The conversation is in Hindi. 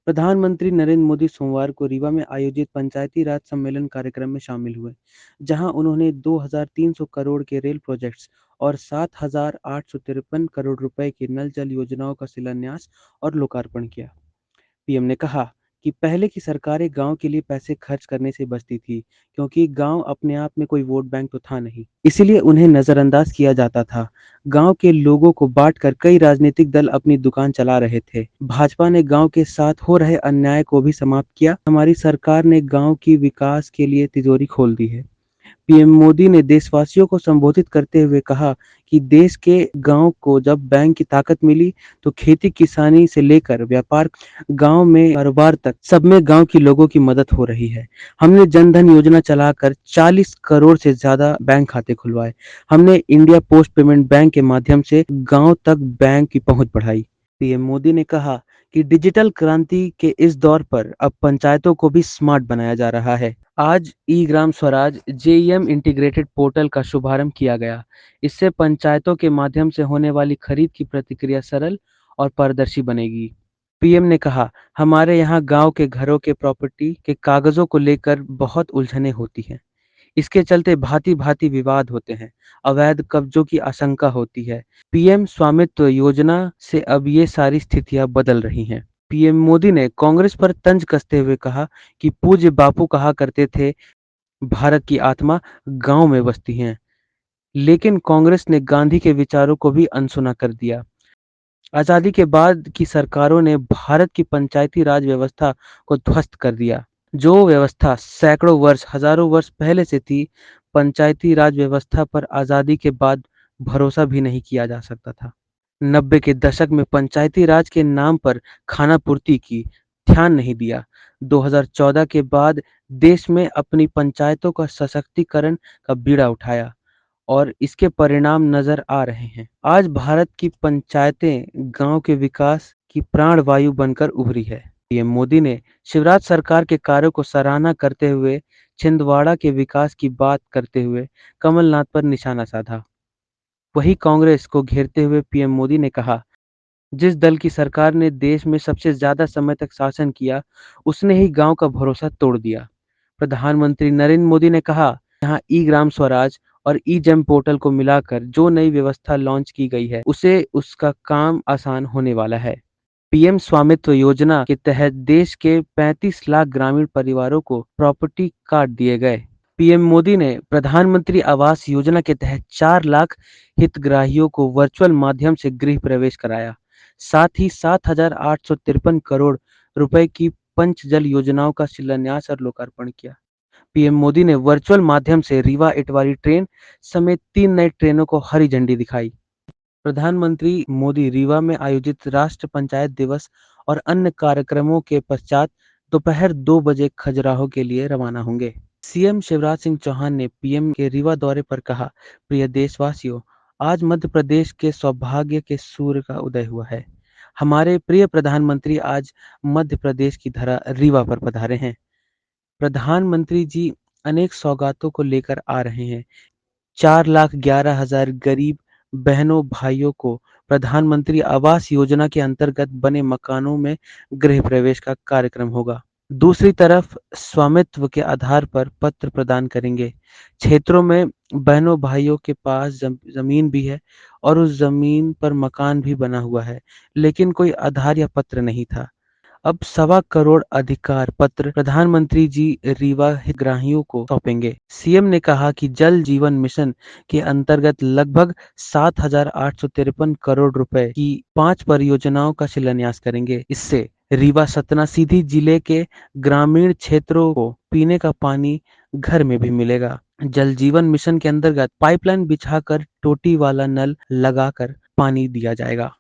प्रधानमंत्री नरेंद्र मोदी सोमवार को रीवा में आयोजित पंचायती राज सम्मेलन कार्यक्रम में शामिल हुए, जहां उन्होंने 2,300 करोड़ के रेल प्रोजेक्ट्स और 7,853 करोड़ रुपए की नल जल योजनाओं का शिलान्यास और लोकार्पण किया। पीएम ने कहा कि पहले की सरकारें गांव के लिए पैसे खर्च करने से बचती थी, क्योंकि गांव अपने आप में कोई वोट बैंक तो था नहीं, इसीलिए उन्हें नजरअंदाज किया जाता था। गांव के लोगों को बांटकर कई राजनीतिक दल अपनी दुकान चला रहे थे। भाजपा ने गांव के साथ हो रहे अन्याय को भी समाप्त किया। हमारी सरकार ने गांव की विकास के लिए तिजोरी खोल दी है। पीएम मोदी ने देशवासियों को संबोधित करते हुए कहा कि देश के गांव को जब बैंक की ताकत मिली, तो खेती किसानी से लेकर व्यापार, गांव में कारोबार तक, सब में गांव के लोगों की मदद हो रही है। हमने जन धन योजना चलाकर 40 करोड़ से ज्यादा बैंक खाते खुलवाए। हमने इंडिया पोस्ट पेमेंट बैंक के माध्यम से गांव तक बैंक की पहुंच बढ़ाई। पीएम मोदी ने कहा कि डिजिटल क्रांति के इस दौर पर अब पंचायतों को भी स्मार्ट बनाया जा रहा है। आज ई Gram Swaraj JeM integrated portal का शुभारंभ किया गया। इससे पंचायतों के माध्यम से होने वाली खरीद की प्रक्रिया सरल और पारदर्शी बनेगी। पीएम ने कहा, हमारे यहाँ गांव के घरों के प्रॉपर्टी के कागजों को लेकर बहुत उलझनें होती हैं। इसके चलते भांति-भांति विवाद होते हैं, अवैध कब्जों की आशंका होती है। पीएम स्वामित्व योजना से अब ये सारी स्थितियां बदल रही हैं। पीएम मोदी ने कांग्रेस पर तंज कसते हुए कहा कि पूज्य बापू कहा करते थे, भारत की आत्मा गांव में बसती है। लेकिन कांग्रेस ने गांधी के विचारों को भी अनसुना कर दिया। आजादी के बाद की सरकारों ने भारत की पंचायती राज व्यवस्था को ध्वस्त कर दिया। जो व्यवस्था सैकड़ों वर्ष, हजारों वर्ष पहले से थी, पंचायती राज व्यवस्था पर आजादी के बाद भरोसा भी नहीं किया जा सकता था। 90 के दशक में पंचायती राज के नाम पर खानापूर्ति की, ध्यान नहीं दिया। 2014 के बाद देश में अपनी पंचायतों का सशक्तिकरण का बीड़ा उठाया और इसके परिणाम नजर आ रहे हैं। आज भारत की पंचायतें गांव के विकास की प्राणवायु बनकर उभरी है। पीएम मोदी ने शिवराज सरकार के कार्यों को सराहना करते हुए छिंदवाड़ा के विकास की बात करते हुए कमलनाथ पर निशाना साधा। वहीं कांग्रेस को घेरते हुए पीएम मोदी ने कहा, जिस दल की सरकार ने देश में सबसे ज्यादा समय तक शासन किया, उसने ही गांव का भरोसा तोड़ दिया। प्रधानमंत्री नरेंद्र मोदी ने कहा, यहाँ ई ग्राम स्वराज और ई जेम पोर्टल को मिलाकर जो नई व्यवस्था लॉन्च की गई है, उसे उसका काम आसान होने वाला है। पीएम स्वामित्व योजना के तहत देश के 35 लाख ग्रामीण परिवारों को प्रॉपर्टी कार्ड दिए गए। पीएम मोदी ने प्रधानमंत्री आवास योजना के तहत 4 लाख हितग्राहियों को वर्चुअल माध्यम से गृह प्रवेश कराया। साथ ही 7,853 करोड़ रुपए की पंचजल योजनाओं का शिलान्यास और लोकार्पण किया। पीएम मोदी ने वर्चुअल माध्यम से रीवा इटवारी ट्रेन समेत 3 नई ट्रेनों को हरी झंडी दिखाई। प्रधानमंत्री मोदी रीवा में आयोजित राष्ट्र पंचायत दिवस और अन्य कार्यक्रमों के पश्चात दोपहर 2 बजे खजुराहो के लिए रवाना होंगे। सीएम शिवराज सिंह चौहान ने पीएम के रीवा दौरे पर कहा, प्रिय देशवासियों, आज मध्य प्रदेश के सौभाग्य के सूर्य का उदय हुआ है। हमारे प्रिय प्रधानमंत्री आज मध्य प्रदेश की धरा रीवा पर पधारे हैं। प्रधानमंत्री जी अनेक सौगातों को लेकर आ रहे हैं। 4,11,000 गरीब बहनों भाइयों को प्रधानमंत्री आवास योजना के अंतर्गत बने मकानों में गृह प्रवेश का कार्यक्रम होगा। दूसरी तरफ स्वामित्व के आधार पर पत्र प्रदान करेंगे। क्षेत्रों में बहनों भाइयों के पास जमीन भी है और उस जमीन पर मकान भी बना हुआ है, लेकिन कोई आधार या पत्र नहीं था। अब 1.25 करोड़ अधिकार पत्र प्रधानमंत्री जी रीवा हितग्राहियों को सौंपेंगे। सीएम ने कहा कि जल जीवन मिशन के अंतर्गत लगभग 7,853 करोड़ रुपए की 5 परियोजनाओं का शिलान्यास करेंगे। इससे रीवा सतना सीधी जिले के ग्रामीण क्षेत्रों को पीने का पानी घर में भी मिलेगा। जल जीवन मिशन के अंतर्गत पाइपलाइन बिछाकर टोटी वाला नल लगाकर पानी दिया जाएगा।